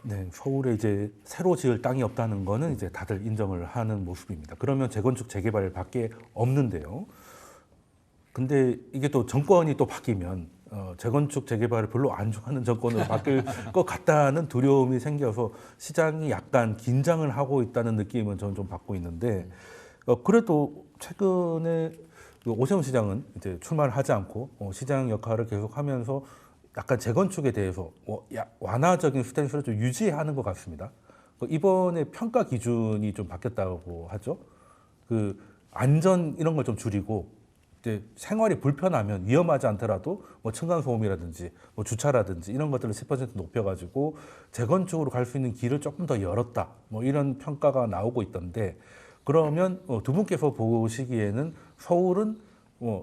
네, 서울에 이제 새로 지을 땅이 없다는 거는 이제 다들 인정을 하는 모습입니다. 그러면 재건축 재개발밖에 없는데요. 근데 이게 또 정권이 또 바뀌면 재건축 재개발을 별로 안 좋아하는 정권으로 바뀔 것 같다는 두려움이 생겨서 시장이 약간 긴장을 하고 있다는 느낌은 저는 좀 받고 있는데 그래도 최근에 오세훈 시장은 이제 출마를 하지 않고 시장 역할을 계속하면서 약간 재건축에 대해서 완화적인 스탠스를 좀 유지하는 것 같습니다. 이번에 평가 기준이 좀 바뀌었다고 하죠. 그 안전 이런 걸 좀 줄이고 이제 생활이 불편하면 위험하지 않더라도 뭐 층간 소음이라든지 뭐 주차라든지 이런 것들을 10% 높여가지고 재건축으로 갈 수 있는 길을 조금 더 열었다. 뭐 이런 평가가 나오고 있던데 그러면 두 분께서 보시기에는 서울은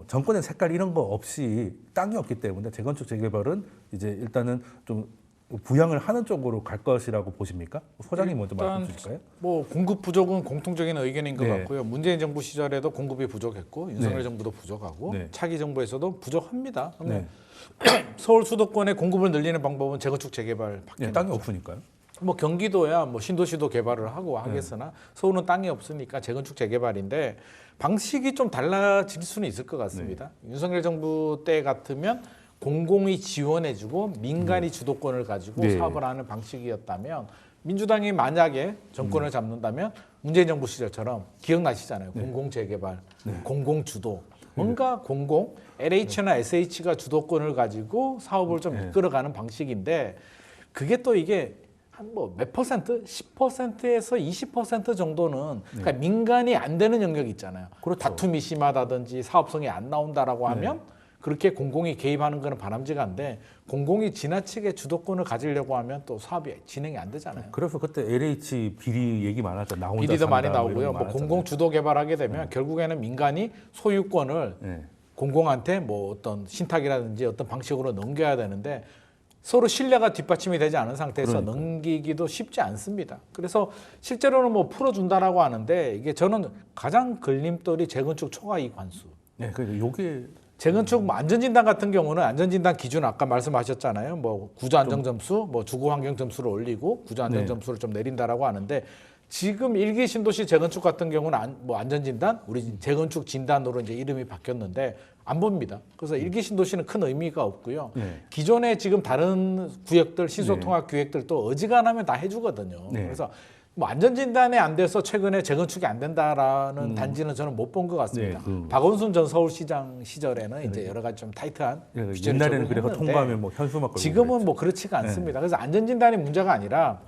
정권의 색깔 이런 거 없이 땅이 없기 때문에 재건축 재개발은 이제 일단은 좀 부양을 하는 쪽으로 갈 것이라고 보십니까? 소장님 먼저 말씀 주실까요? 뭐 공급 부족은 공통적인 의견인 것 네. 같고요. 문재인 정부 시절에도 공급이 부족했고 윤석열 네. 정부도 부족하고 네. 차기 정부에서도 부족합니다. 네. 서울 수도권의 공급을 늘리는 방법은 재건축 재개발밖에 네, 땅이 없으니까요. 뭐 경기도야 뭐 신도시도 개발을 하고 하겠으나 서울은 땅이 없으니까 재건축 재개발인데 방식이 좀 달라질 수는 있을 것 같습니다. 윤석열 정부 때 같으면 공공이 지원해주고 민간이 주도권을 가지고 네. 사업을 하는 방식이었다면 민주당이 만약에 정권을 잡는다면 문재인 정부 시절처럼 기억나시잖아요. 공공 재개발, 공공 주도. 뭔가 공공, LH나 SH가 주도권을 가지고 사업을 좀 이끌어가는 방식인데 그게 또 이게 한 뭐 몇 퍼센트, 10%에서 20% 정도는 그러니까 민간이 안 되는 영역이 있잖아요. 그렇죠. 다툼이 심하다든지 사업성이 안 나온다라고 하면 그렇게 공공이 개입하는 거는 바람직한데 공공이 지나치게 주도권을 가지려고 하면 또 사업이 진행이 안 되잖아요. 그래서 그때 LH 비리 얘기 많았죠. 나 혼자 비리도 많이 산다, 나오고요. 뭐 공공 주도 개발하게 되면 결국에는 민간이 소유권을 공공한테 뭐 어떤 신탁이라든지 어떤 방식으로 넘겨야 되는데 서로 신뢰가 뒷받침이 되지 않은 상태에서 넘기기도 쉽지 않습니다. 그래서 실제로는 뭐 풀어준다라고 하는데 이게 저는 가장 걸림돌이 재건축 초과이익 환수. 네, 그러니까 요게 재건축 뭐 안전진단 같은 경우는 안전진단 기준 아까 말씀하셨잖아요. 뭐 구조 안정 점수, 뭐 주거 환경 점수를 올리고 구조 안정 점수를 좀 내린다라고 하는데 지금 일기 신도시 재건축 같은 경우는 뭐 안전진단, 우리 재건축 진단으로 이제 이름이 바뀌었는데 안 봅니다. 그래서 일기 신도시는 큰 의미가 없고요. 기존에 지금 다른 구역들, 시소통합 구역들도 어지간하면 다 해주거든요. 그래서 뭐 안전진단이 안 돼서 최근에 재건축이 안 된다라는 단지는 저는 못 본 것 같습니다. 박원순 전 서울시장 시절에는 이제 여러 가지 좀 타이트한 규제를 옛날에는 그래서 적용했는데 통과하면 뭐 현수막 걸고 지금은 뭐 그렇지가 않습니다. 그래서 안전진단이 문제가 아니라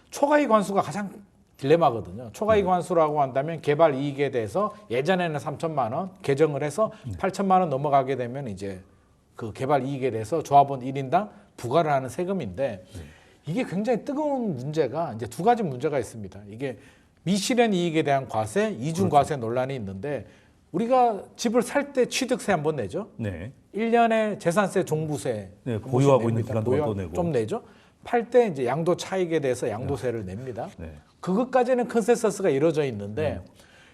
초과이익 환수가 가장 딜레마거든요. 초과이익 환수라고 한다면 개발 이익에 대해서 예전에는 3천만 원 개정을 해서 8천만 원 넘어가게 되면 이제 그 개발 이익에 대해서 조합원 1인당 부과를 하는 세금인데 이게 굉장히 뜨거운 문제가 이제 두 가지 문제가 있습니다. 이게 미실현 이익에 대한 과세, 이중 과세 논란이 있는데 우리가 집을 살 때 취득세 한번 내죠. 1년에 재산세, 종부세 보유하고 있는 기간 동안 또 내고 좀 내죠. 팔 때 이제 양도 차익에 대해서 양도세를 냅니다. 그것까지는 컨센서스가 이루어져 있는데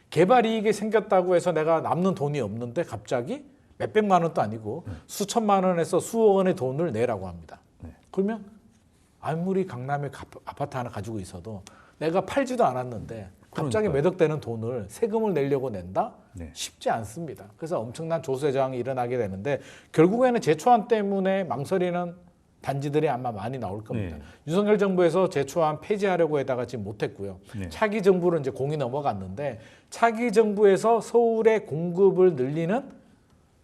개발 이익이 생겼다고 해서 내가 남는 돈이 없는데 갑자기 몇백만 원도 아니고 수천만 원에서 수억 원의 돈을 내라고 합니다. 그러면 아무리 강남에 아파트 하나 가지고 있어도 내가 팔지도 않았는데 갑자기 몇 억 되는 돈을 세금을 내려고 낸다? 쉽지 않습니다. 그래서 엄청난 조세 저항이 일어나게 되는데 결국에는 재초안 때문에 망설이는 단지들이 아마 많이 나올 겁니다. 윤석열 정부에서 재초안 폐지하려고 해다가 지금 못했고요. 차기 정부는 이제 공이 넘어갔는데 차기 정부에서 서울의 공급을 늘리는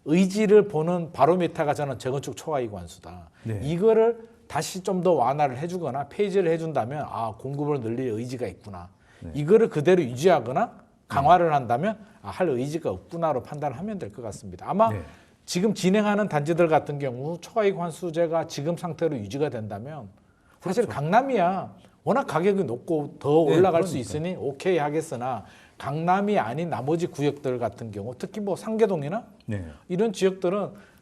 의지를 보는 바로미터가 저는 재건축 초과이익 환수다. 이거를 다시 좀 더 완화를 해주거나 폐지를 해준다면 공급을 늘릴 의지가 있구나. 이거를 그대로 유지하거나 강화를 한다면 할 의지가 없구나로 판단을 하면 될 것 같습니다. 아마 지금 진행하는 단지들 같은 경우 초과이익 환수제가 지금 상태로 유지가 된다면 사실 강남이야 워낙 가격이 높고 더 올라갈 수 있으니 오케이 하겠으나 강남이 아닌 나머지 구역들 같은 경우 특히 뭐 상계동이나 이런 지역들은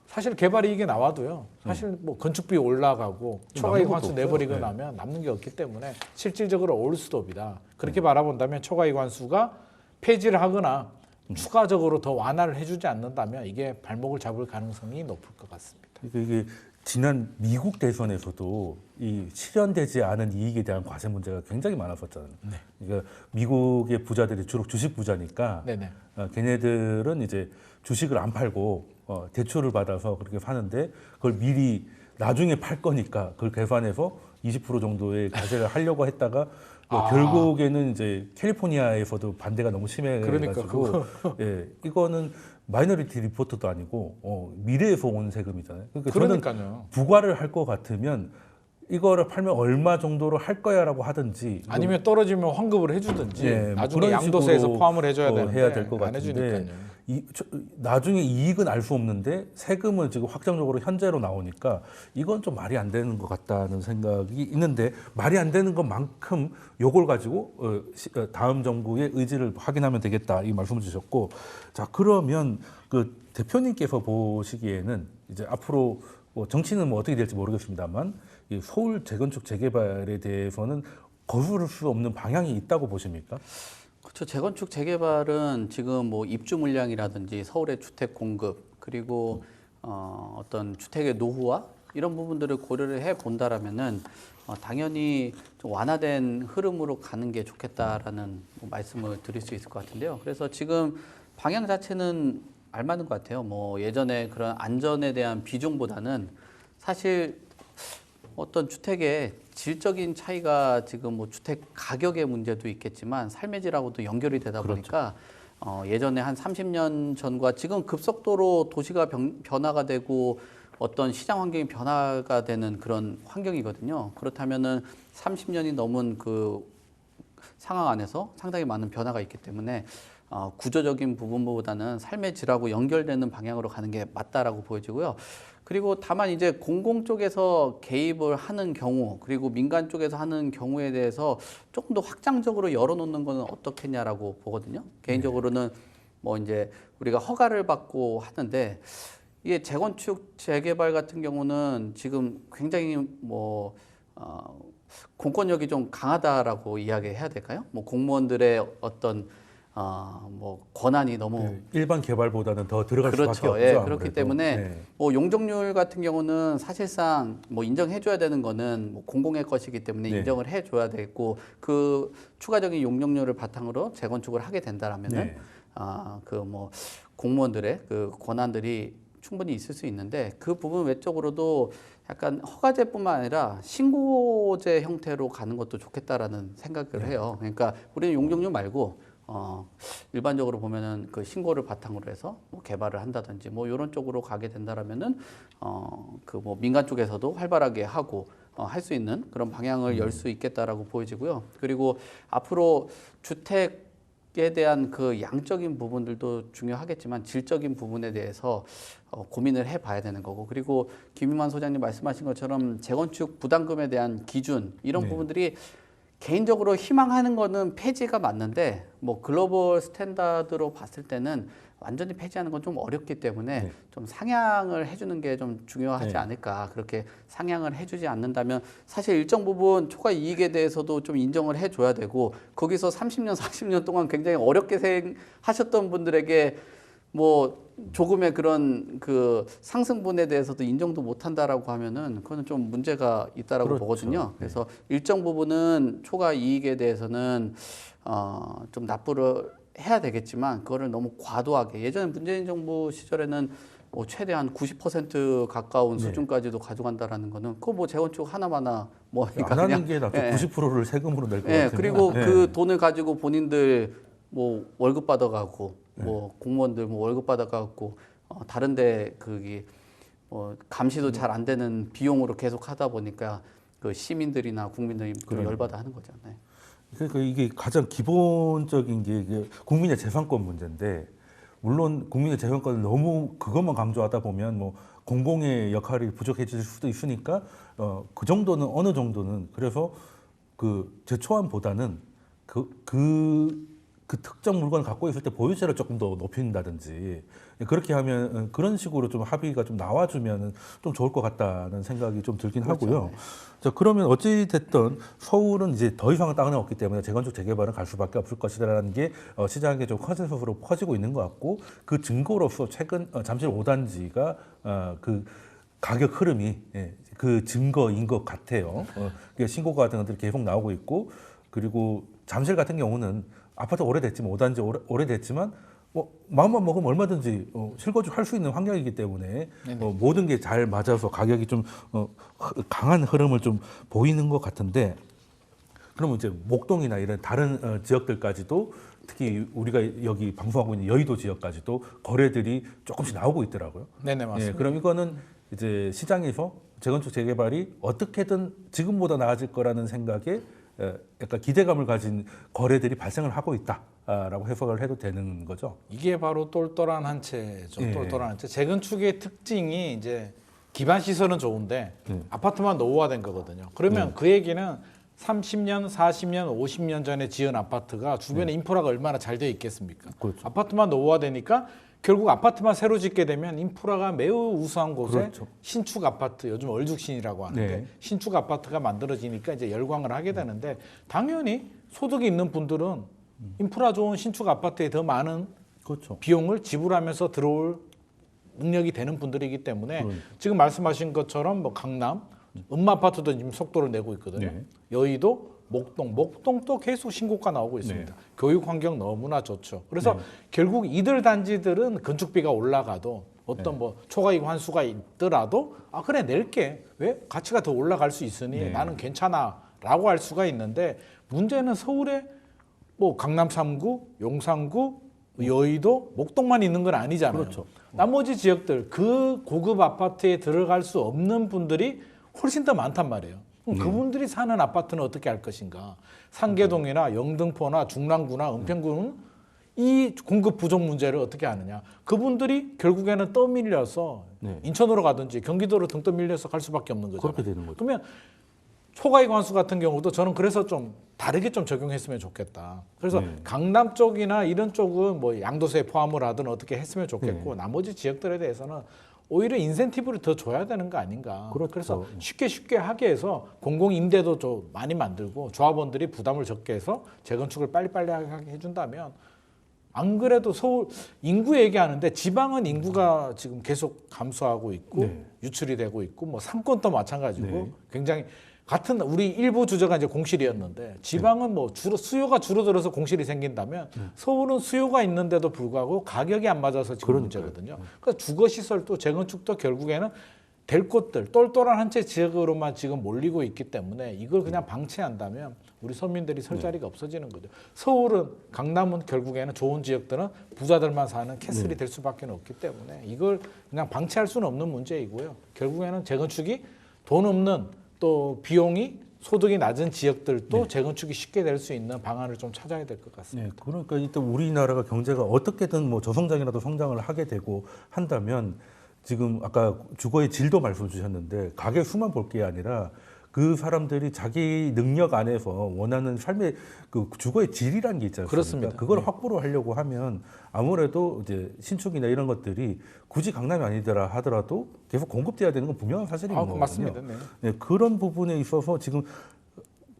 사실 개발 이익이 나와도요. 사실 뭐 건축비 올라가고 초과이익 환수 내버리고 나면 남는 게 없기 때문에 실질적으로 올 수도 없다. 그렇게 바라본다면 초과이익 환수가 폐지를 하거나 추가적으로 더 완화를 해주지 않는다면 이게 발목을 잡을 가능성이 높을 것 같습니다. 이게 지난 미국 대선에서도 이 실현되지 않은 이익에 대한 과세 문제가 굉장히 많았었잖아요. 네. 그러니까 미국의 부자들이 주로 주식 부자니까 네네. 걔네들은 이제 주식을 안 팔고 대출을 받아서 그렇게 파는데 그걸 미리 나중에 팔 거니까 그걸 계산해서 20% 정도의 과세를 하려고 했다가 결국에는 이제 캘리포니아에서도 반대가 너무 심해가지고 예, 이거는 마이너리티 리포트도 아니고 미래에서 온 세금이잖아요. 그러니까 저는 그러니까요. 부과를 할 것 같으면 이거를 팔면 얼마 정도로 할 거야라고 하든지 아니면 떨어지면 환급을 해주든지 예, 나중에 그런 양도세에서 식으로 포함을 해줘야 되는데 해야 될 것 안 같은데 해주니까요. 나중에 이익은 알 수 없는데 세금은 지금 확정적으로 현재로 나오니까 이건 좀 말이 안 되는 것 같다는 생각이 있는데 말이 안 되는 것만큼 요걸 가지고 다음 정부의 의지를 확인하면 되겠다 이 말씀을 주셨고 자 그러면 그 대표님께서 보시기에는 이제 앞으로 정치는 뭐 어떻게 될지 모르겠습니다만 이 서울 재건축 재개발에 대해서는 거스를 수 없는 방향이 있다고 보십니까? 그렇죠. 재건축 재개발은 지금 뭐 입주 물량이라든지 서울의 주택 공급 그리고 어떤 주택의 노후화 이런 부분들을 고려를 해 본다라면은 당연히 좀 완화된 흐름으로 가는 게 좋겠다라는 말씀을 드릴 수 있을 것 같은데요. 그래서 지금 방향 자체는 알맞는 것 같아요. 뭐 예전에 그런 안전에 대한 비중보다는 사실 어떤 주택의 질적인 차이가 지금 뭐 주택 가격의 문제도 있겠지만 삶의 질하고도 연결이 되다 보니까 예전에 한 30년 전과 지금 급속도로 도시가 변화가 되고 어떤 시장 환경이 변화가 되는 그런 환경이거든요. 그렇다면은 30년이 넘은 그 상황 안에서 상당히 많은 변화가 있기 때문에 구조적인 부분보다는 삶의 질하고 연결되는 방향으로 가는 게 맞다라고 보여지고요. 그리고 다만 이제 공공 쪽에서 개입을 하는 경우 그리고 민간 쪽에서 하는 경우에 대해서 조금 더 확장적으로 열어놓는 거는 어떻겠냐라고 보거든요. 개인적으로는 뭐 이제 우리가 허가를 받고 하는데 이게 재건축 재개발 같은 경우는 지금 굉장히 뭐 공권력이 좀 강하다라고 이야기해야 될까요? 뭐 공무원들의 어떤 뭐 권한이 너무 일반 개발보다는 더 들어갈 수밖에 그렇죠. 없죠. 예, 아무래도. 그렇기 때문에 네. 뭐 용적률 같은 경우는 사실상 뭐 인정해줘야 되는 거는 뭐 공공의 것이기 때문에 네. 인정을 해줘야 되고 그 추가적인 용적률을 바탕으로 재건축을 하게 된다라면은 네. 그 뭐 공무원들의 그 권한들이 충분히 있을 수 있는데 그 부분 외적으로도 약간 허가제뿐만 아니라 신고제 형태로 가는 것도 좋겠다라는 생각을 해요. 그러니까 우리는 용적률 말고 일반적으로 보면은 그 신고를 바탕으로 해서 뭐 개발을 한다든지 뭐 이런 쪽으로 가게 된다라면은 그 뭐 민간 쪽에서도 활발하게 하고 할 수 있는 그런 방향을 열 수 있겠다라고 보여지고요. 그리고 앞으로 주택에 대한 그 양적인 부분들도 중요하겠지만 질적인 부분에 대해서 고민을 해봐야 되는 거고 그리고 김유만 소장님 말씀하신 것처럼 재건축 부담금에 대한 기준 이런 네. 부분들이 개인적으로 희망하는 거는 폐지가 맞는데 뭐 글로벌 스탠다드로 봤을 때는 완전히 폐지하는 건 좀 어렵기 때문에 네. 좀 상향을 해주는 게 좀 중요하지 네. 않을까. 그렇게 상향을 해주지 않는다면 사실 일정 부분 초과 이익에 대해서도 좀 인정을 해줘야 되고 거기서 30년, 40년 동안 굉장히 어렵게 하셨던 분들에게 뭐 조금의 그런 그 상승분에 대해서도 인정도 못한다라고 하면은 그거는 좀 문제가 있다라고 그렇죠. 보거든요. 그래서 일정 부분은 초과 이익에 대해서는 좀 납부를 해야 되겠지만 그거를 너무 과도하게 예전에 문재인 정부 시절에는 뭐 최대한 90% 가까운 네. 수준까지도 가져간다라는 거는 그거 뭐 재건축 하나마나 뭐 그러니까 안 하는 그냥, 게 낫죠. 예. 90%를 세금으로 낼 것 예, 같으면. 그리고 네. 그 돈을 가지고 본인들 뭐 월급 받아가고 뭐 공무원들 뭐 월급 받아가고 다른데 그게 뭐 감시도 잘 안 되는 비용으로 계속 하다 보니까 그 시민들이나 국민들이 좀 열받아 하는 거죠. 네. 그러니까 이게 가장 기본적인 게 이게 국민의 재산권 문제인데 물론 국민의 재산권을 너무 그것만 강조하다 보면 뭐 공공의 역할이 부족해질 수도 있으니까 그 정도는 어느 정도는 그래서 그 제초안보다는 그 특정 물건을 갖고 있을 때 보유세를 조금 더 높인다든지 그렇게 하면 그런 식으로 좀 합의가 좀 나와주면 좀 좋을 것 같다는 생각이 좀 들긴 그렇죠. 하고요. 자, 그러면 어찌 됐든 서울은 이제 더 이상은 땅이 없기 때문에 재건축 재개발은 갈 수밖에 없을 것이라는 게 시장에 좀 컨센서스로 퍼지고 있는 것 같고 그 증거로서 최근 잠실 5단지가 그 가격 흐름이 그 증거인 것 같아요. 신고 같은 것들이 계속 나오고 있고 그리고 잠실 같은 경우는 아파트 오래됐지만 5단지 오래됐지만 마음만 먹으면 얼마든지 실거주할 수 있는 환경이기 때문에 모든 게 잘 맞아서 가격이 좀 강한 흐름을 좀 보이는 것 같은데 그러면 이제 목동이나 이런 다른 지역들까지도 특히 우리가 여기 방송하고 있는 여의도 지역까지도 거래들이 조금씩 나오고 있더라고요. 네네 맞습니다. 그럼 이거는 이제 시장에서 재건축 재개발이 어떻게든 지금보다 나아질 거라는 생각에 약간 기대감을 가진 거래들이 발생을 하고 있다라고 해석을 해도 되는 거죠. 이게 바로 똘똘한 한 채죠. 똘똘한 한 채. 재건축의 특징이 이제 기반 시설은 좋은데 아파트만 노후화된 거거든요. 그러면 그 얘기는 30년, 40년, 50년 전에 지은 아파트가 주변에 인프라가 얼마나 잘 되어 있겠습니까? 그렇죠. 아파트만 노후화되니까 결국 아파트만 새로 짓게 되면 인프라가 매우 우수한 곳에 그렇죠. 신축 아파트, 요즘 얼죽신이라고 하는데 신축 아파트가 만들어지니까 이제 열광을 하게 되는데 당연히 소득이 있는 분들은 인프라 좋은 신축 아파트에 더 많은 그렇죠. 비용을 지불하면서 들어올 능력이 되는 분들이기 때문에 지금 말씀하신 것처럼 뭐 강남, 음마아파트도 지금 속도를 내고 있거든요. 여의도, 목동도 계속 신고가 나오고 있습니다. 교육 환경 너무나 좋죠. 그래서 결국 이들 단지들은 건축비가 올라가도 어떤 뭐 초과이익 환수가 있더라도 그래 낼게 왜 가치가 더 올라갈 수 있으니 나는 괜찮아라고 할 수가 있는데 문제는 서울에 뭐 강남 3구, 용산구, 여의도, 목동만 있는 건 아니잖아요. 그렇죠. 나머지 지역들 그 고급 아파트에 들어갈 수 없는 분들이 훨씬 더 많단 말이에요. 그럼 그분들이 사는 아파트는 어떻게 할 것인가? 상계동이나 영등포나 중랑구나 은평구는 이 공급 부족 문제를 어떻게 하느냐? 그분들이 결국에는 떠밀려서 인천으로 가든지 경기도로 등 떠밀려서 갈 수밖에 없는 거죠. 그렇게 되는 거죠. 그러면 초과이익 환수 같은 경우도 저는 그래서 좀 다르게 좀 적용했으면 좋겠다. 그래서 강남 쪽이나 이런 쪽은 뭐 양도세 포함을 하든 어떻게 했으면 좋겠고 나머지 지역들에 대해서는 오히려 인센티브를 더 줘야 되는 거 아닌가. 그렇죠. 그래서 쉽게 하게 해서 공공임대도 좀 많이 만들고 조합원들이 부담을 적게 해서 재건축을 빨리빨리 하게 해준다면 안 그래도 서울 인구 얘기하는데 지방은 인구가 지금 계속 감소하고 있고 유출이 되고 있고 뭐 상권도 마찬가지고 굉장히 같은 우리 일부 주제가 이제 공실이었는데 지방은 뭐 수요가 줄어들어서 공실이 생긴다면 서울은 수요가 있는데도 불구하고 가격이 안 맞아서 지금 문제거든요. 그러니까 주거 시설도 재건축도 결국에는 될 곳들 똘똘한 한 채 지역으로만 지금 몰리고 있기 때문에 이걸 그냥 방치한다면 우리 서민들이 설 자리가 없어지는 거죠. 서울은 강남은 결국에는 좋은 지역들은 부자들만 사는 캐슬이 될 수밖에 없기 때문에 이걸 그냥 방치할 수는 없는 문제이고요. 결국에는 재건축이 돈 없는 또 비용이 소득이 낮은 지역들도 재건축이 쉽게 될 수 있는 방안을 좀 찾아야 될 것 같습니다. 그러니까 일단 우리나라가 경제가 어떻게든 뭐 저성장이라도 성장을 하게 되고 한다면 지금 아까 주거의 질도 말씀 주셨는데 가게 수만 볼 게 아니라 그 사람들이 자기 능력 안에서 원하는 삶의 그 주거의 질이라는 게 있지 않습니까? 그렇습니다. 그걸 확보를 하려고 하면 아무래도 이제 신축이나 이런 것들이 굳이 강남이 아니더라 하더라도 계속 공급돼야 되는 건 분명한 사실인 거거든요. 맞습니다. 그런 부분에 있어서 지금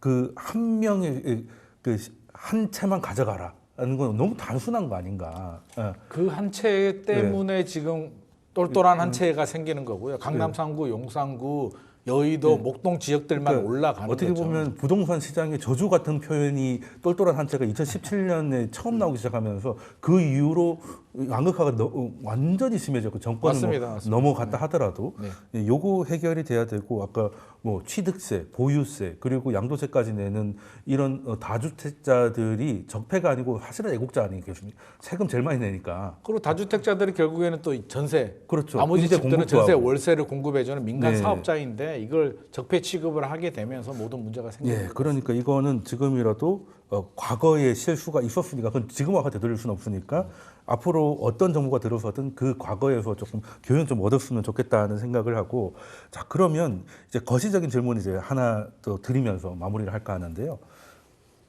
그 한 명의 그 한 채만 가져가라는 건 너무 단순한 거 아닌가? 그 한 채 때문에 지금 똘똘한 한 채가 생기는 거고요. 강남 3구, 용산구, 여의도, 목동 지역들만 그러니까 올라가는 어떻게 거죠. 보면 부동산 시장의 저주 같은 표현이 똘똘한 한 채가 2017년에 처음 나오기 시작하면서 그 이후로 양극화가 완전히 심해졌고 정권을 맞습니다. 넘어갔다 하더라도 요거 해결이 돼야 되고 아까 뭐 취득세, 보유세 그리고 양도세까지 내는 이런 다주택자들이 적폐가 아니고 사실은 애국자 아니겠습니까? 세금 제일 많이 내니까. 그리고 다주택자들이 결국에는 또 전세, 그렇죠. 나머지 임대 집들은 공급도 전세, 하고. 월세를 공급해주는 민간 사업자인데 이걸 적폐 취급을 하게 되면서 모든 문제가 생기는 거죠. 그러니까 이거는 지금이라도 과거에 실수가 있었으니까 그건 지금 와서 되돌릴 수는 없으니까 앞으로 어떤 정부가 들어서든 그 과거에서 조금 교훈 좀 얻었으면 좋겠다는 생각을 하고 자 그러면 이제 거시적인 질문 이제 하나 더 드리면서 마무리를 할까 하는데요.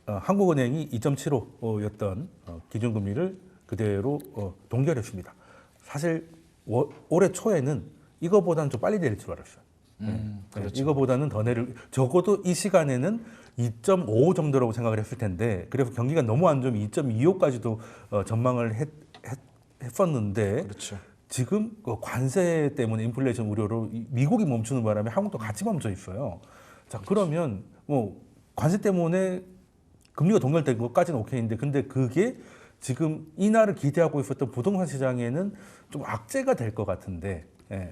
한국은행이 2.75였던 기준금리를 그대로 동결했습니다. 사실 올해 초에는 이거보다는 좀 빨리 내릴 줄 알았어요. 그렇죠. 이거보다는 더 내릴 적어도 이 시간에는 2.5 정도라고 생각을 했을 텐데 그래서 경기가 너무 안 좋으면 2.25까지도 전망을 했었는데 그렇죠. 지금 그 관세 때문에 인플레이션 우려로 미국이 멈추는 바람에 한국도 같이 멈춰 있어요. 자, 그러면 뭐 관세 때문에 금리가 동결된 것까지는 오케이인데, 근데 그게 지금 인하를 기대하고 있었던 부동산 시장에는 좀 악재가 될 것 같은데, 예.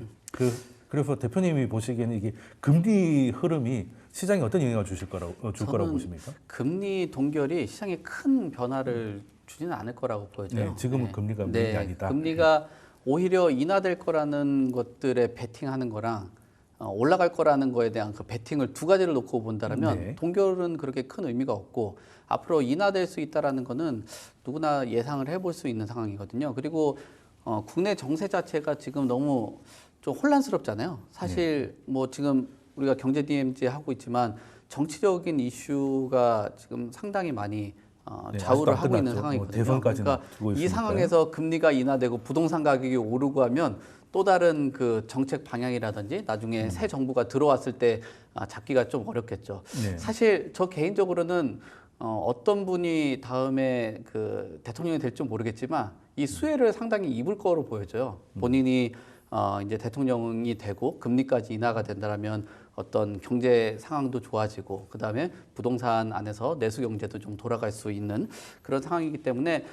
그래서 대표님이 보시기에는 이게 금리 흐름이 시장에 어떤 영향을 줄 거라고 보십니까? 금리 동결이 시장에 큰 변화를 주지는 않을 거라고 보여져요. 네, 지금은 금리가 문제 아니다. 금리가 오히려 인하될 거라는 것들에 베팅하는 거랑 올라갈 거라는 거에 대한 그 베팅을 두 가지를 놓고 본다면 네. 동결은 그렇게 큰 의미가 없고, 앞으로 인하될 수 있다라는 거는 누구나 예상을 해볼 수 있는 상황이거든요. 그리고 국내 정세 자체가 지금 너무 좀 혼란스럽잖아요. 사실 뭐 지금 우리가 경제 DMZ 하고 있지만 정치적인 이슈가 지금 상당히 많이 네, 좌우를 아직도 안 하고 있는 끝났죠. 상황이거든요. 대선까지는 그러니까 두고 이 있으니까요. 상황에서 금리가 인하되고 부동산 가격이 오르고 하면 또 다른 그 정책 방향이라든지 나중에 새 정부가 들어왔을 때 잡기가 좀 어렵겠죠. 네. 사실 저 개인적으로는 어떤 분이 다음에 그 대통령이 될지 모르겠지만 이 수혜를 상당히 입을 거로 보여져요. 본인이 이제 대통령이 되고 금리까지 인하가 된다면 어떤 경제 상황도 좋아지고, 그다음에 부동산 안에서 내수 경제도 좀 돌아갈 수 있는 그런 상황이기 때문에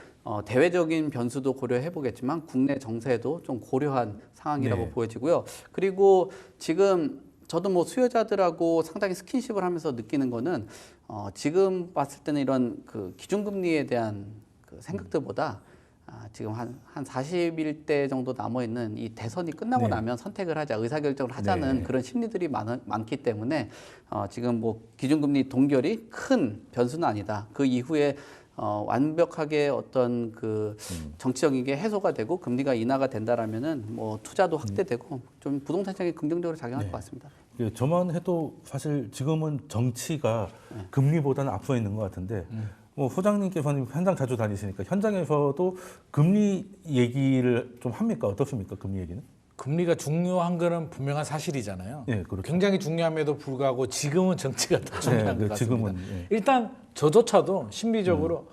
대외적인 변수도 고려해 보겠지만 국내 정세도 좀 고려한 상황이라고 네. 보여지고요. 그리고 지금 저도 뭐 수요자들하고 상당히 스킨십을 하면서 느끼는 거는 지금 봤을 때는 이런 그 기준금리에 대한 그 생각들보다 지금 한 40일대 정도 남아있는 이 대선이 끝나고 네. 나면 선택을 하자, 의사결정을 하자는 네. 그런 심리들이 많기 때문에 지금 뭐 기준금리 동결이 큰 변수는 아니다. 그 이후에 완벽하게 어떤 그 정치적인 게 해소가 되고 금리가 인하가 된다라면은 뭐 투자도 확대되고 좀 부동산 시장에 긍정적으로 작용할 네. 것 같습니다. 예, 저만 해도 사실 지금은 정치가 금리보다는 앞서 있는 것 같은데, 뭐 소장님께서는 현장 자주 다니시니까 현장에서도 금리 얘기를 좀 합니까? 어떻습니까? 금리 얘기는? 금리가 중요한 거는 분명한 사실이잖아요. 예, 그렇죠. 굉장히 중요함에도 불구하고 지금은 정치가 더 중요한 네, 것 같습니다. 지금은, 예. 일단 저조차도 심리적으로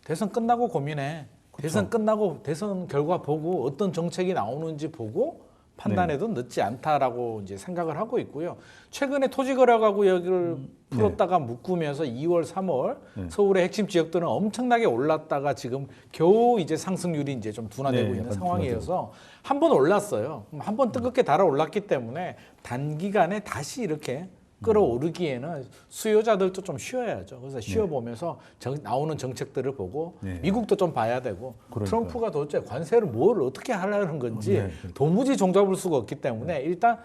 대선 끝나고 고민해. 대선 끝나고 대선 결과 보고 어떤 정책이 나오는지 보고 판단해도 늦지 않다라고 이제 생각을 하고 있고요. 최근에 토지거래가구역을 풀었다가 묶으면서 2월, 3월 서울의 핵심 지역들은 엄청나게 올랐다가 지금 겨우 이제 상승률이 이제 좀 둔화되고 네, 있는 약간 상황이어서 한 번 올랐어요. 한 번 뜨겁게 달아올랐기 때문에 단기간에 다시 이렇게 끌어오르기에는 수요자들도 좀 쉬어야죠. 그래서 쉬어보면서 나오는 정책들을 보고 네. 미국도 좀 봐야 되고 그러니까요. 트럼프가 도대체 관세를 뭘 어떻게 하려는 건지 네. 도무지 종잡을 수가 없기 때문에 일단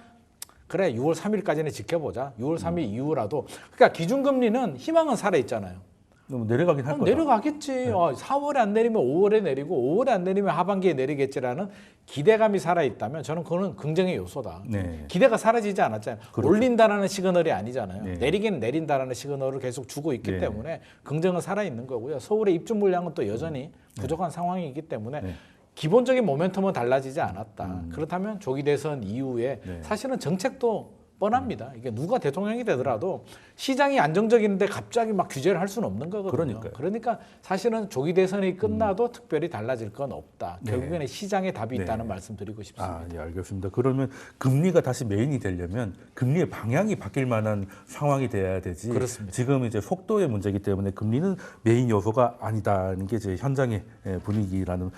그래 6월 3일까지는 지켜보자. 6월 3일 이후라도 그러니까 기준금리는 희망은 살아있잖아요. 너무 내려가긴 할 거다. 내려가겠지. 4월에 안 내리면 5월에 내리고 5월에 안 내리면 하반기에 내리겠지라는 기대감이 살아있다면 저는 그거는 긍정의 요소다. 네. 기대가 사라지지 않았잖아요. 그렇죠. 올린다라는 시그널이 아니잖아요. 네. 내리긴 내린다라는 시그널을 계속 주고 있기 네. 때문에 긍정은 살아있는 거고요. 서울의 입주 물량은 또 여전히 부족한 상황이기 때문에 네. 기본적인 모멘텀은 달라지지 않았다. 그렇다면 조기 대선 이후에 네. 사실은 정책도 뻔합니다. 이게 누가 대통령이 되더라도 시장이 안정적인데 갑자기 막 규제를 할 수는 없는 거거든요. 그러니까요. 그러니까 사실은 조기 대선이 끝나도 특별히 달라질 건 없다. 네. 결국에는 시장에 답이 네. 있다는 말씀 드리고 싶습니다. 예, 알겠습니다. 그러면 금리가 다시 메인이 되려면 금리의 방향이 바뀔 만한 상황이 돼야 되지. 그렇습니다. 지금 이제 속도의 문제이기 때문에 금리는 메인 요소가 아니다는 게 이제 현장의 분위기라는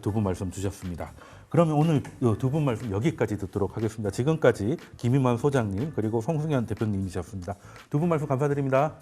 두 분 말씀 주셨습니다. 그러면 오늘 두 분 말씀 여기까지 듣도록 하겠습니다. 지금까지 김임환 소장님 그리고 송승현 대표님이셨습니다. 두 분 말씀 감사드립니다.